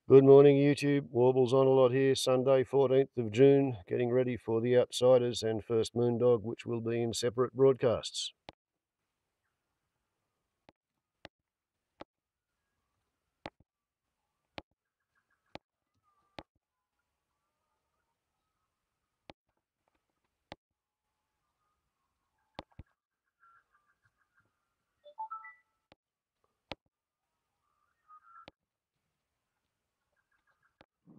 Good morning, YouTube. Warbles on a lot here. Sunday, 14th of June, getting ready for The Outsiders and First Moondog, which will be in separate broadcasts.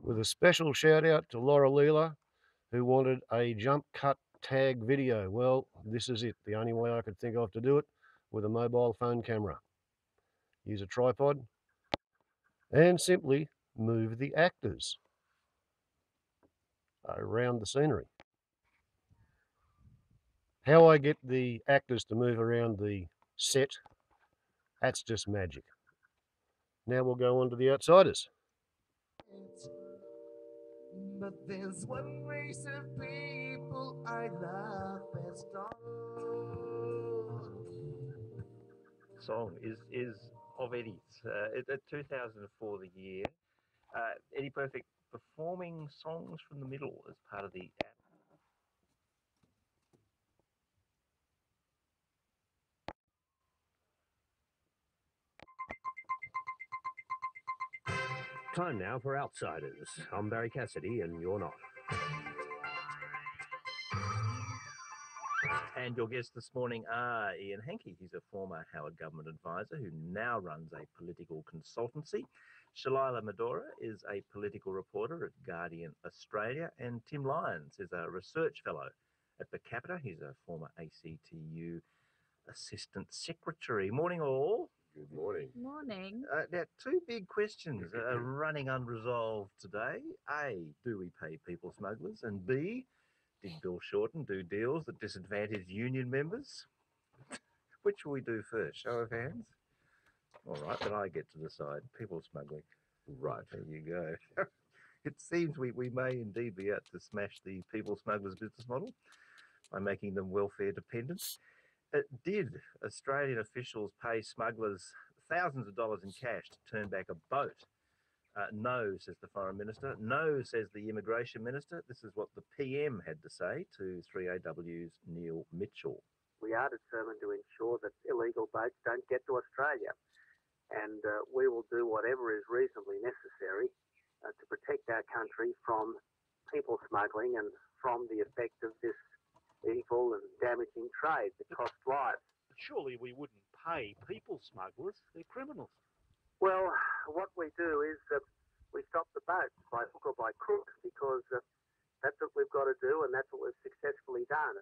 With a special shout out to Lorelei, who wanted a jump cut tag video. Well, this is it. The only way I could think of to do it with a mobile phone camera. Use a tripod and simply move the actors around the scenery. How I get the actors to move around the set, that's just magic. Now we'll go on to The Outsiders. But there's one race of people I love best all. Song is of Eddie's. At 2004, the year. Eddie Perfect performing songs from the middle as part of the app. Time now for Outsiders. I'm Barry Cassidy, and you're not. And your guests this morning are Ian Hankey. He's a former Howard government advisor who now runs a political consultancy. Shalila Medora is a political reporter at Guardian Australia. And Tim Lyons is a research fellow at Per Capita. He's a former ACTU assistant secretary. Morning, all. Good morning. Morning. Now, two big questions are running unresolved today. A, do we pay people smugglers? And B, did Bill Shorten do deals that disadvantage union members? Which will we do first? Show of hands? All right, then I get to decide. People smuggling. Right. There you go. It seems we may indeed be out to smash the people smugglers business model by making them welfare dependent. Did Australian officials pay smugglers thousands of dollars in cash to turn back a boat? No, says the Foreign Minister. No, says the Immigration Minister. This is what the PM had to say to 3AW's Neil Mitchell. We are determined to ensure that illegal boats don't get to Australia, and we will do whatever is reasonably necessary to protect our country from people smuggling and from the effect of this evil and damaging trade that costs lives. Surely we wouldn't pay people smugglers. They're criminals. Well, what we do is we stop the boats by hook or by crook, because that's what we've got to do, and that's what we've successfully done.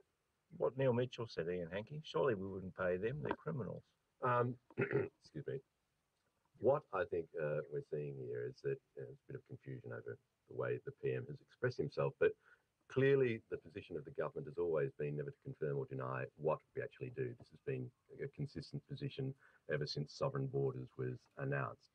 What Neil Mitchell said, Ian Hankey, surely we wouldn't pay them. They're criminals. Excuse me. What I think we're seeing here is that there's a bit of confusion over the way the PM has expressed himself, but clearly the position of the government has always been never to confirm or deny what we actually do. This has been a consistent position ever since Sovereign Borders was announced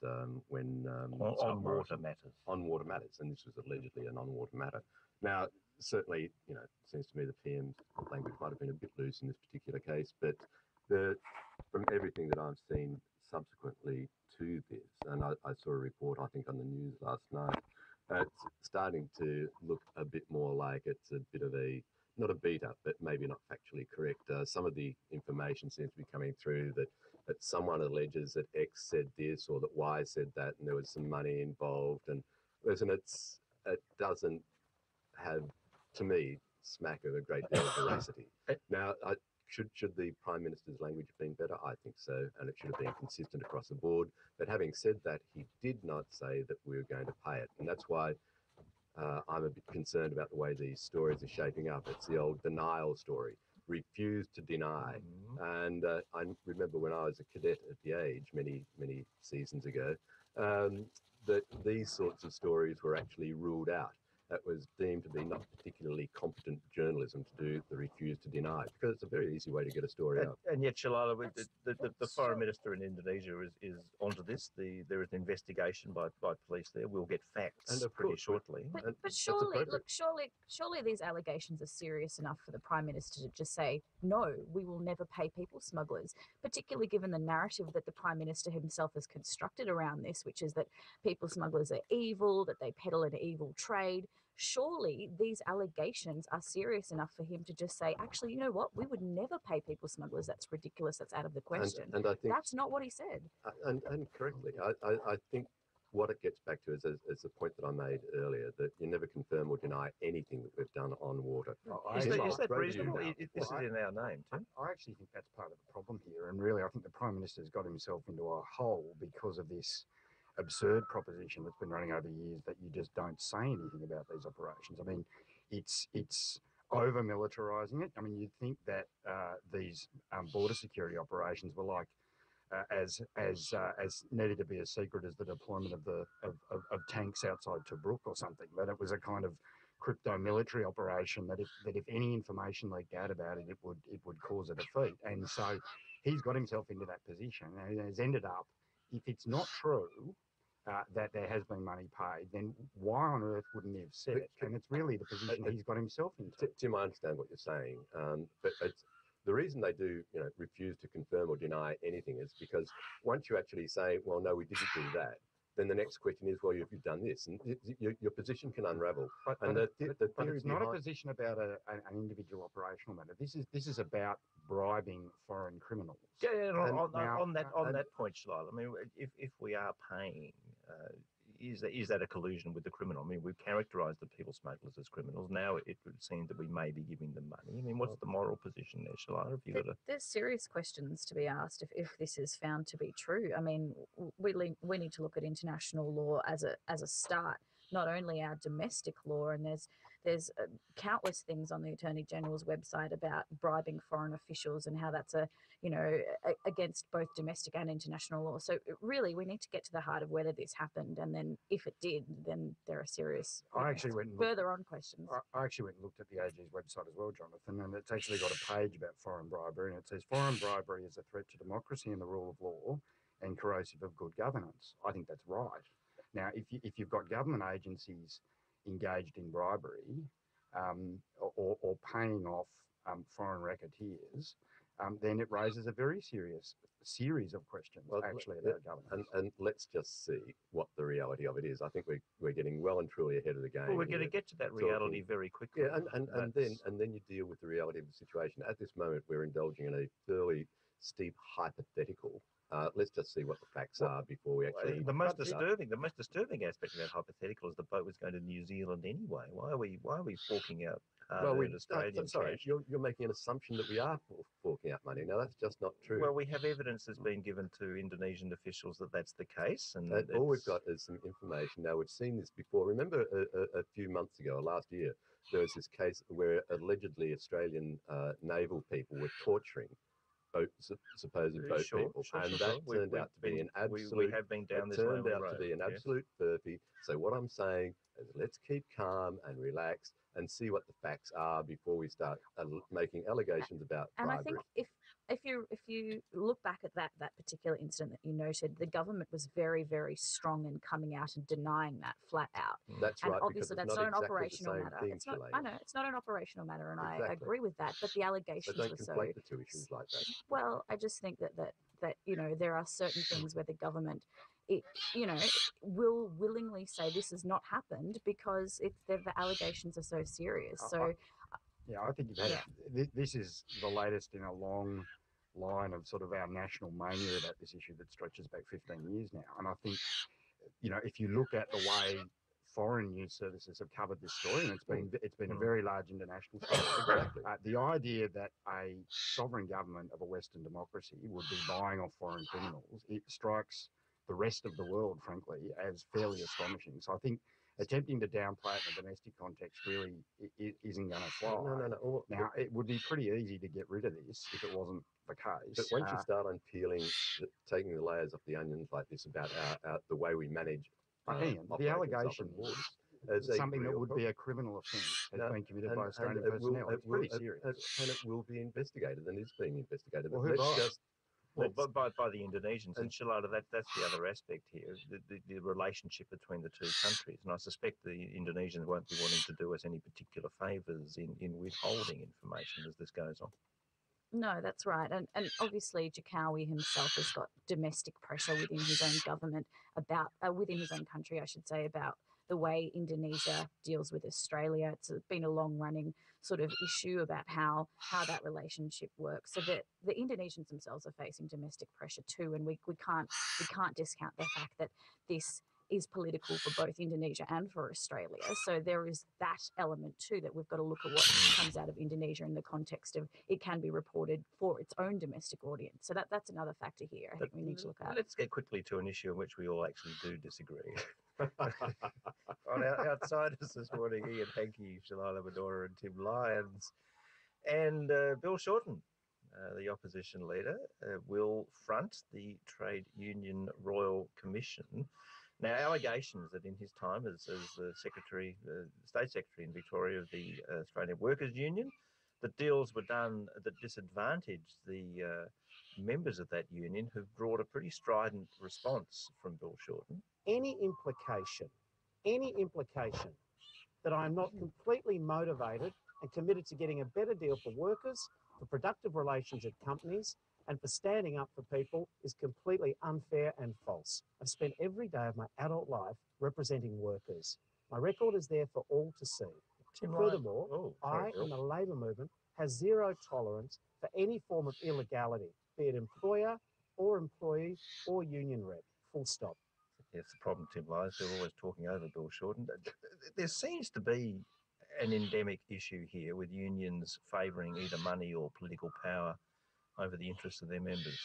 when on water matters. On water matters, and this was allegedly an on-water matter. Now, certainly, it seems to me the PM's language might have been a bit loose in this particular case, but from everything that I've seen subsequently to this, and I saw a report, I think, on the news last night, it's starting to look a bit more like it's a bit of not a beat up, but maybe not factually correct. Some of the information seems to be coming through that someone alleges that X said this or that Y said that, and there was some money involved. And listen, it doesn't have, to me, smack of a great deal of veracity. Now, should the Prime Minister's language have been better? I think so, and it should have been consistent across the board. But having said that, he did not say that we were going to pay it, and that's why I'm a bit concerned about the way these stories are shaping up. It's the old denial story, refuse to deny. And I remember when I was a cadet at the age, many, many seasons ago, that these sorts of stories were actually ruled out. that was deemed to be not particularly competent journalism to do the refuse to deny, because it's a very easy way to get a story out. And yet, Shalala, the That's foreign minister in Indonesia is onto this. There is an investigation by police there. We'll get facts And of pretty course, shortly. But that's surely, appropriate. surely these allegations are serious enough for the Prime Minister to just say, no, we will never pay people smugglers, particularly given the narrative that the Prime Minister himself has constructed around this, which is that people smugglers are evil, that they peddle an evil trade. Surely these allegations are serious enough for him to just say, actually, you know what, we would never pay people smugglers. That's ridiculous. That's out of the question. And I think That's not what he said. and correctly, I think what it gets back to is the point that I made earlier, that you never confirm or deny anything that we've done on water. Is that Throw to you reasonable? now. This is in our name, too. I actually think that's part of the problem here, and really I think the Prime Minister's got himself into a hole because of this absurd proposition that's been running over years that you just don't say anything about these operations. I mean, it's over militarising it. I mean, you'd think that these border security operations were like as needed to be as secret as the deployment of tanks outside Tobruk or something. That it was a kind of crypto military operation that if any information leaked out about it, it would cause a defeat. And so he's got himself into that position and has ended up. If it's not true that there has been money paid, then why on earth wouldn't he have said it? And it's really the position he's got himself into. Tim, I understand what you're saying, but it's, the reason they do, refuse to confirm or deny anything is because once you actually say, well, no, we didn't do that, then the next question is, well, you've done this, and your position can unravel. But it's not a position about an individual operational matter. This is about bribing foreign criminals. Yeah, on that point, Shalala, I mean, if we are paying, is that a collusion with the criminal? I mean, we've characterised the people smugglers as criminals. Now it would seem that we may be giving them money. I mean, what's the moral position there, Shalala? There's serious questions to be asked if this is found to be true. I mean, we need to look at international law as a start, not only our domestic law, and there's countless things on the Attorney General's website about bribing foreign officials and how that's against both domestic and international law. So really, we need to get to the heart of whether this happened, and then if it did, then there are serious further on questions. I actually went and looked at the AG's website as well, Jonathan, and it's actually got a page about foreign bribery, and it says foreign bribery is a threat to democracy and the rule of law and corrosive of good governance. I think that's right. Now, if you've got government agencies engaged in bribery or paying off foreign racketeers, then it raises a very serious series of questions about governance. And let's just see what the reality of it is. I think we're getting well and truly ahead of the game. Well, we're going to get to that reality very quickly. Yeah, and then you deal with the reality of the situation. At this moment, we're indulging in a fairly steep hypothetical. Let's just see what the facts are before we actually. The most disturbing aspect of that hypothetical is the boat was going to New Zealand anyway. Why are we forking out Australian cash? You're making an assumption that we are forking out money. Now that's just not true. Well, we have evidence that's been given to Indonesian officials that that's the case, and all we've got is some information. Now we've seen this before. Remember, a few months ago, last year, there was this case where allegedly Australian naval people were torturing supposed boat people, and that turned out to be an absolute. We have been down this turned road. out to be an absolute furphy. So what I'm saying is, let's keep calm and relax and see what the facts are before we start making allegations about bribery. And I think if you look back at that particular incident that you noted, the government was very, very strong in coming out and denying that flat out. That's and right. obviously that's not an operational matter. I know it's not an operational matter, and I agree with that. But the allegations so don't were conflate the two issues like that. Well, I just think that there are certain things where the government, will willingly say this has not happened because the allegations are so serious. So. I think you've had this is the latest in a long line of sort of our national mania about this issue that stretches back 15 years now. And I think, if you look at the way foreign news services have covered this story, and it's been a very large international story. The idea that a sovereign government of a Western democracy would be buying off foreign criminals, it strikes the rest of the world, frankly, as fairly astonishing. So I think attempting to downplay it in a domestic context really isn't going to fly. No. Now, it would be pretty easy to get rid of this if it wasn't the case. But once you start unpeeling, taking the layers off the onions like this about the way we manage the allegation as a something that real would problem. be a criminal offence has No, been committed by and Australian it will, personnel. it It's will, pretty serious. and it will be investigated and is being investigated. Well, But who let's by? just Well, let's, by the Indonesians and Shalala, that's the other aspect here, the relationship between the two countries. And I suspect the Indonesians won't be wanting to do us any particular favours in withholding information as this goes on. No, that's right. And obviously, Jokowi himself has got domestic pressure within his own government about, within his own country, I should say, about the way Indonesia deals with Australia. It's been a long running sort of issue about how that relationship works. So the Indonesians themselves are facing domestic pressure too, and we can't discount the fact that this is political for both Indonesia and for Australia. So there is that element too, that we've got to look at what comes out of Indonesia in the context of it can be reported for its own domestic audience. So that's another factor here I think we need to look at. Let's get quickly to an issue in which we all actually do disagree. On outsiders this morning, Ian Hankey, Shalala Medora and Tim Lyons, and Bill Shorten, the opposition leader, will front the Trade Union Royal Commission. Now, allegations that in his time as the Secretary, State Secretary in Victoria of the Australian Workers' Union, that deals were done that disadvantaged the members of that union, who've brought a pretty strident response from Bill Shorten. Any implication that I'm not completely motivated and committed to getting a better deal for workers, for productive relations at companies, and for standing up for people is completely unfair and false. I've spent every day of my adult life representing workers. My record is there for all to see. Furthermore, I and the labour movement has zero tolerance for any form of illegality, be it employer or employee or union rep. Full stop. Yes, the problem, Tim Lyons, they're always talking over Bill Shorten. There seems to be an endemic issue here with unions favouring either money or political power over the interests of their members.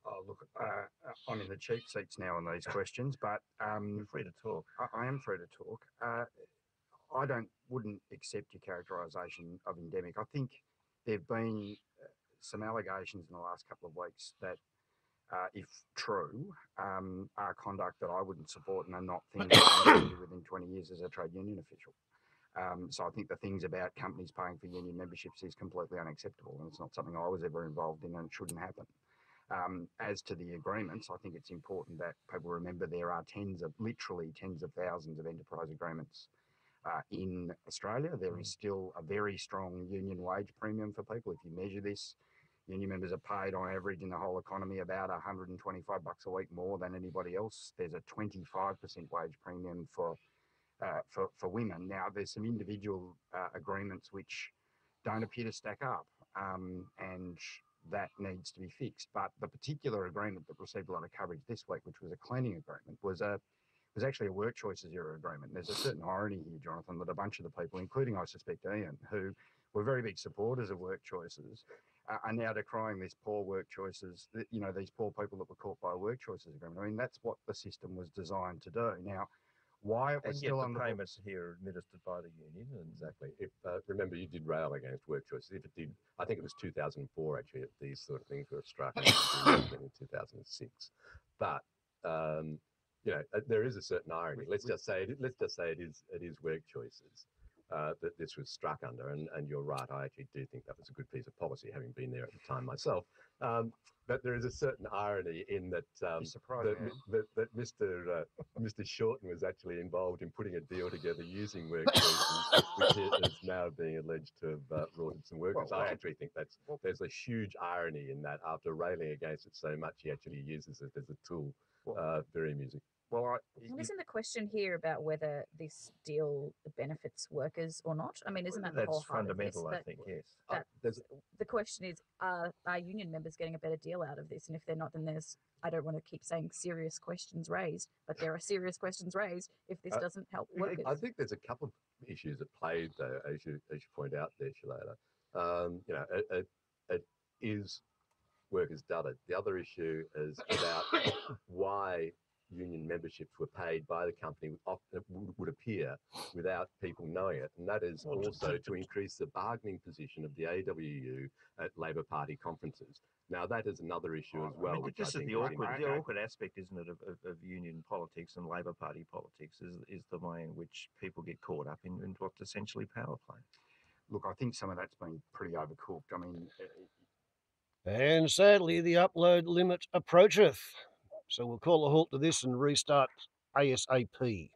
Oh, look, I'm in the cheap seats now on these questions, but You're free to talk. I am free to talk. I wouldn't accept your characterisation of endemic. I think there have been some allegations in the last couple of weeks that, if true, are conduct that I wouldn't support and are not things that I'm going to do within 20 years as a trade union official. So I think the things about companies paying for union memberships is completely unacceptable, and it's not something I was ever involved in, and it shouldn't happen. As to the agreements, I think it's important that people remember there are literally tens of thousands of enterprise agreements in Australia. There is still a very strong union wage premium for people. If you measure this, union members are paid on average in the whole economy about $125 a week more than anybody else. There's a 25% wage premium for women. Now, there's some individual agreements which don't appear to stack up, and that needs to be fixed. But the particular agreement that received a lot of coverage this week, which was a cleaning agreement, was actually a work choices era agreement. And there's a certain irony here, Jonathan, that a bunch of the people, including I suspect Ian, who were very big supporters of work choices, are now decrying this poor work choices, these poor people that were caught by a work choices agreement. I mean, that's what the system was designed to do. Now, why it was still on the payments here are administered by the union. And exactly. If remember, you did rail against work choices. If it did, I think it was 2004 actually. These sort of things were struck in 2006. But there is a certain irony. Let's just say it is work choices that this was struck under, and you're right. I actually do think that was a good piece of policy, having been there at the time myself. But there is a certain irony in that that Mr. Shorten was actually involved in putting a deal together using work choices, which is now being alleged to have rorted some workers. I actually think there's a huge irony in that. After railing against it so much, he actually uses it as a tool. Very amusing. Well, isn't the question here about whether this deal benefits workers or not? I mean, isn't that the whole heart fundamental? Of this? I think yes. The question is, are union members getting a better deal out of this? And if they're not, then I don't want to keep saying serious questions raised, but there are serious questions raised if this doesn't help workers. I think there's a couple of issues at play, though, as you point out there, Shalala. It is workers dudded. The other issue is about why union memberships were paid by the company would appear without people knowing it. And that is also to increase the bargaining position of the AWU at Labor Party conferences. Now, that is another issue as well. I mean, which this I is think the awkward aspect, isn't it, of union politics and Labor Party politics, is the way in which people get caught up in what's essentially power play. Look, I think some of that's been pretty overcooked. I mean, And sadly, the upload limit approacheth. So we'll call a halt to this and restart ASAP.